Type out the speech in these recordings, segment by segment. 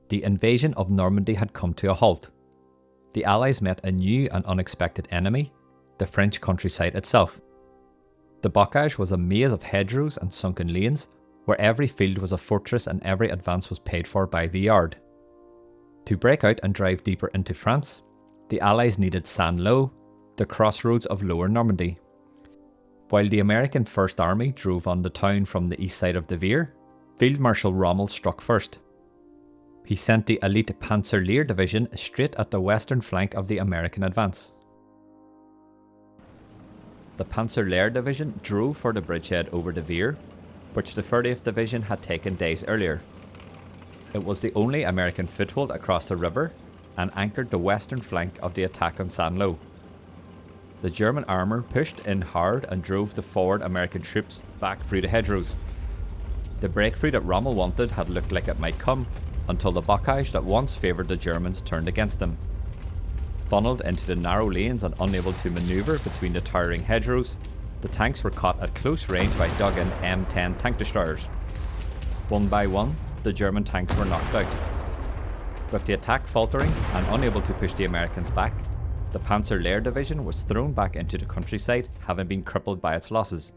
The invasion of Normandy had come to a halt. The Allies met a new and unexpected enemy, the French countryside itself. The Bocage was a maze of hedgerows and sunken lanes, where every field was a fortress and every advance was paid for by the yard. To break out and drive deeper into France, the Allies needed Saint-Lô, the crossroads of Lower Normandy. While the American First Army drove on the town from the east side of the Vire, Field Marshal Rommel struck first. He sent the elite Panzer Lehr Division straight at the western flank of the American advance. The Panzer Lehr Division drove for the bridgehead over the Vire, which the 30th Division had taken days earlier. It was the only American foothold across the river and anchored the western flank of the attack on Saint-Lô. The German armour pushed in hard and drove the forward American troops back through the hedgerows. The breakthrough that Rommel wanted had looked like it might come, until the Bocage that once favoured the Germans turned against them. Funnelled into the narrow lanes and unable to manoeuvre between the towering hedgerows, the tanks were caught at close range by dug-in M10 tank destroyers. One by one, the German tanks were knocked out. With the attack faltering and unable to push the Americans back, the Panzer Lehr Division was thrown back into the countryside, having been crippled by its losses.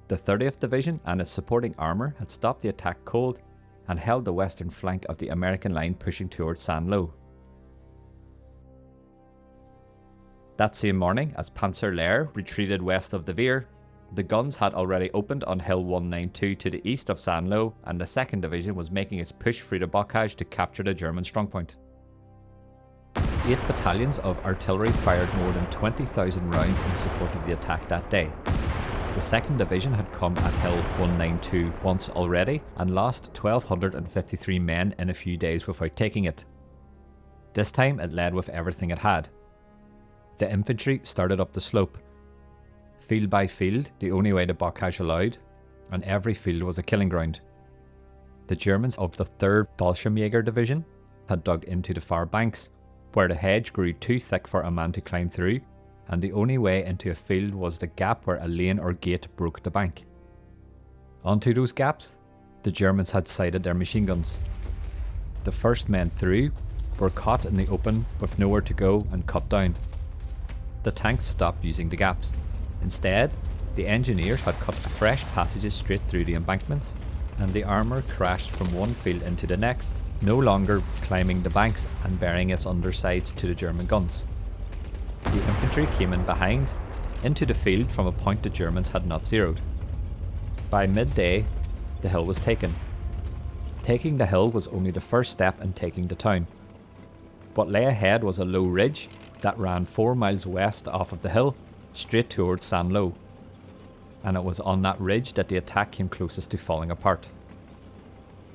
The 30th Division and its supporting armour had stopped the attack cold and held the western flank of the American line pushing towards Saint-Lô. That same morning, as Panzer Lehr retreated west of the Vire, the guns had already opened on Hill 192 to the east of Saint-Lô, and the 2nd Division was making its push through the Bocage to capture the German strongpoint. 8 battalions of artillery fired more than 20,000 rounds in support of the attack that day. The 2nd Division had come at Hill 192 once already and lost 1,253 men in a few days without taking it. This time it led with everything it had. The infantry started up the slope. Field by field, the only way the Bocage allowed, and every field was a killing ground. The Germans of the 3rd Fallschirmjäger Division had dug into the far banks, where the hedge grew too thick for a man to climb through, and the only way into a field was the gap where a lane or gate broke the bank. Onto those gaps, the Germans had sighted their machine guns. The first men through were caught in the open with nowhere to go and cut down. The tanks stopped using the gaps. Instead, the engineers had cut fresh passages straight through the embankments, and the armour crashed from one field into the next, no longer climbing the banks and bearing its undersides to the German guns. The infantry came in behind, into the field from a point the Germans had not zeroed. By midday, the hill was taken. Taking the hill was only the first step in taking the town. What lay ahead was a low ridge that ran 4 miles west off of the hill, straight towards Saint-Lô. And it was on that ridge that the attack came closest to falling apart.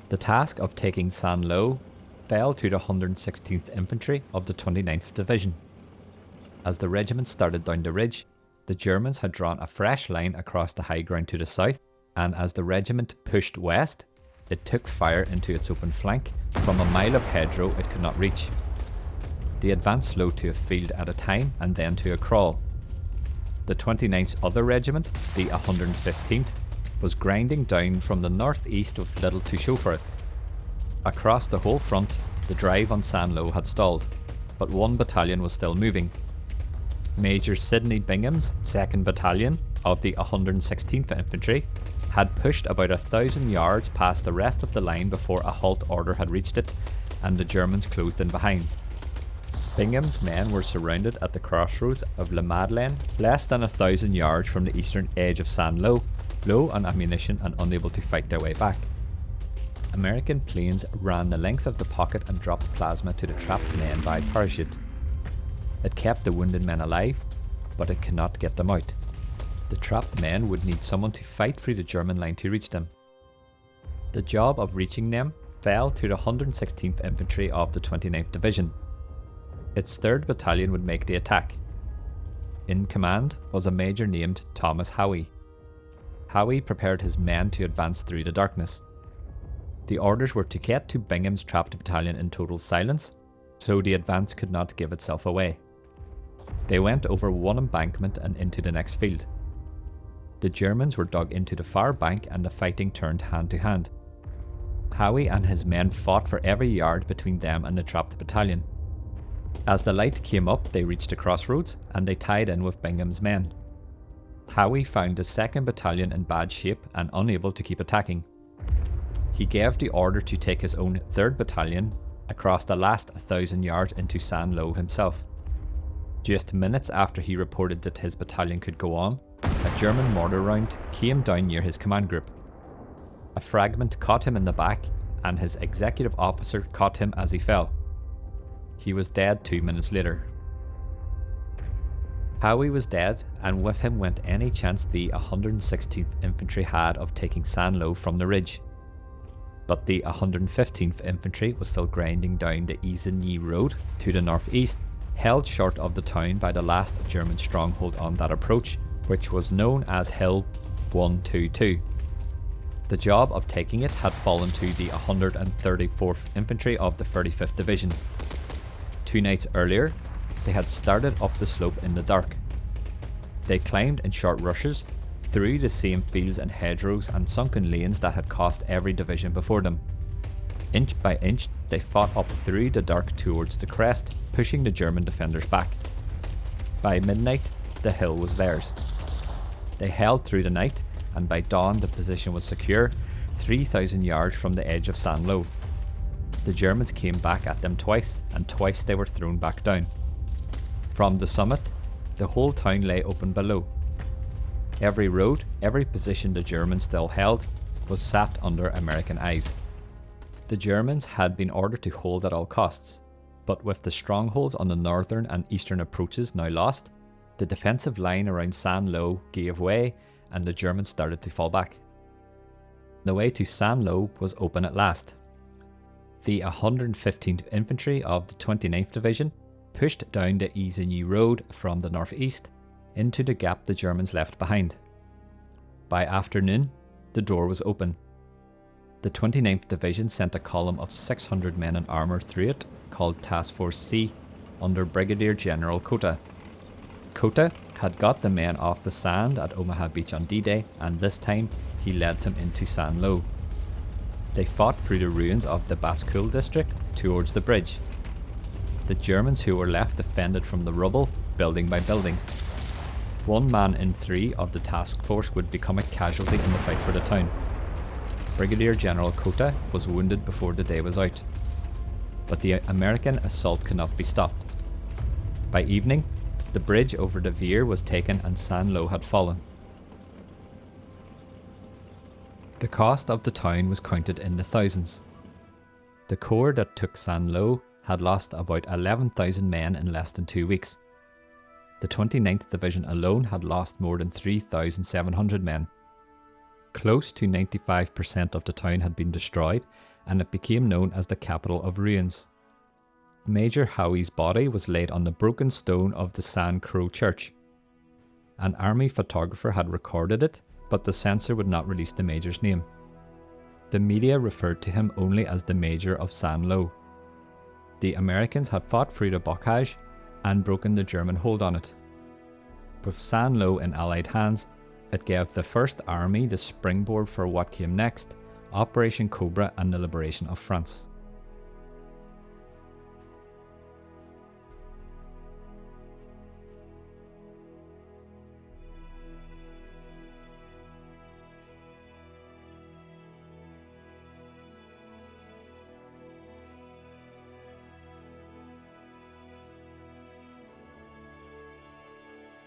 The task of taking Saint-Lô fell to the 116th Infantry of the 29th Division. As the regiment started down the ridge, the Germans had drawn a fresh line across the high ground to the south, and as the regiment pushed west, it took fire into its open flank from a mile of hedgerow it could not reach. The advance slowed to a field at a time and then to a crawl. The 29th other regiment, the 115th, was grinding down from the northeast with little to show for it. Across the whole front, the drive on Saint-Lô had stalled, but one battalion was still moving. Major Sidney Bingham's 2nd Battalion of the 116th Infantry had pushed about 1,000 yards past the rest of the line before a halt order had reached it, and the Germans closed in behind. Bingham's men were surrounded at the crossroads of La Madeleine, less than 1,000 yards from the eastern edge of Saint-Lô, low on ammunition and unable to fight their way back. American planes ran the length of the pocket and dropped plasma to the trapped men by parachute. It kept the wounded men alive, but it could not get them out. The trapped men would need someone to fight through the German line to reach them. The job of reaching them fell to the 116th Infantry of the 29th Division. Its 3rd Battalion would make the attack. In command was a major named Thomas Howie. Howie prepared his men to advance through the darkness. The orders were to get to Bingham's trapped battalion in total silence, so the advance could not give itself away. They went over one embankment and into the next field. The Germans were dug into the far bank and the fighting turned hand to hand. Howie and his men fought for every yard between them and the trapped battalion. As the light came up, they reached a crossroads and they tied in with Bingham's men. Howie found the 2nd Battalion in bad shape and unable to keep attacking. He gave the order to take his own 3rd Battalion across the last 1,000 yards into St. Lo himself. Just minutes after he reported that his battalion could go on, a German mortar round came down near his command group. A fragment caught him in the back and his executive officer caught him as he fell. He was dead 2 minutes later. Howie was dead, and with him went any chance the 116th Infantry had of taking St. Lo from the ridge. But the 115th Infantry was still grinding down the Isigny Road to the northeast, held short of the town by the last German stronghold on that approach, which was known as Hill 122. The job of taking it had fallen to the 134th Infantry of the 35th Division. 2 nights earlier, they had started up the slope in the dark. They climbed in short rushes through the same fields and hedgerows and sunken lanes that had cost every division before them. Inch by inch, they fought up through the dark towards the crest, pushing the German defenders back. By midnight, the hill was theirs. They held through the night, and by dawn the position was secure, 3,000 yards from the edge of St. Lo. The Germans came back at them twice, and twice they were thrown back down. From the summit, the whole town lay open below. Every road, every position the Germans still held, was sat under American eyes. The Germans had been ordered to hold at all costs, but with the strongholds on the northern and eastern approaches now lost, the defensive line around St. Lo gave way and the Germans started to fall back. The way to St. Lo was open at last. The 115th Infantry of the 29th Division pushed down the Isigny Road from the northeast into the gap the Germans left behind. By afternoon, the door was open. The 29th Division sent a column of 600 men in armour through it, called Task Force C, under Brigadier General Cota. Cota had got the men off the sand at Omaha Beach on D-Day, and this time he led them into St. Lo. They fought through the ruins of the Basse-Coul district towards the bridge. The Germans who were left defended from the rubble, building by building. 1 man in 3 of the task force would become a casualty in the fight for the town. Brigadier General Cota was wounded before the day was out. But the American assault could not be stopped. By evening, the bridge over the Vire was taken and St. Lo had fallen. The cost of the town was counted in the thousands. The corps that took St. Lo had lost about 11,000 men in less than 2 weeks. The 29th Division alone had lost more than 3,700 men. Close to 95% of the town had been destroyed, and it became known as the capital of ruins. Major Howie's body was laid on the broken stone of the St. Croix Church. An army photographer had recorded it, but the censor would not release the Major's name. The media referred to him only as the Major of St. Lo. The Americans had fought through the Bocage and broken the German hold on it. With St. Lo in Allied hands, it gave the First Army the springboard for what came next, Operation Cobra and the liberation of France.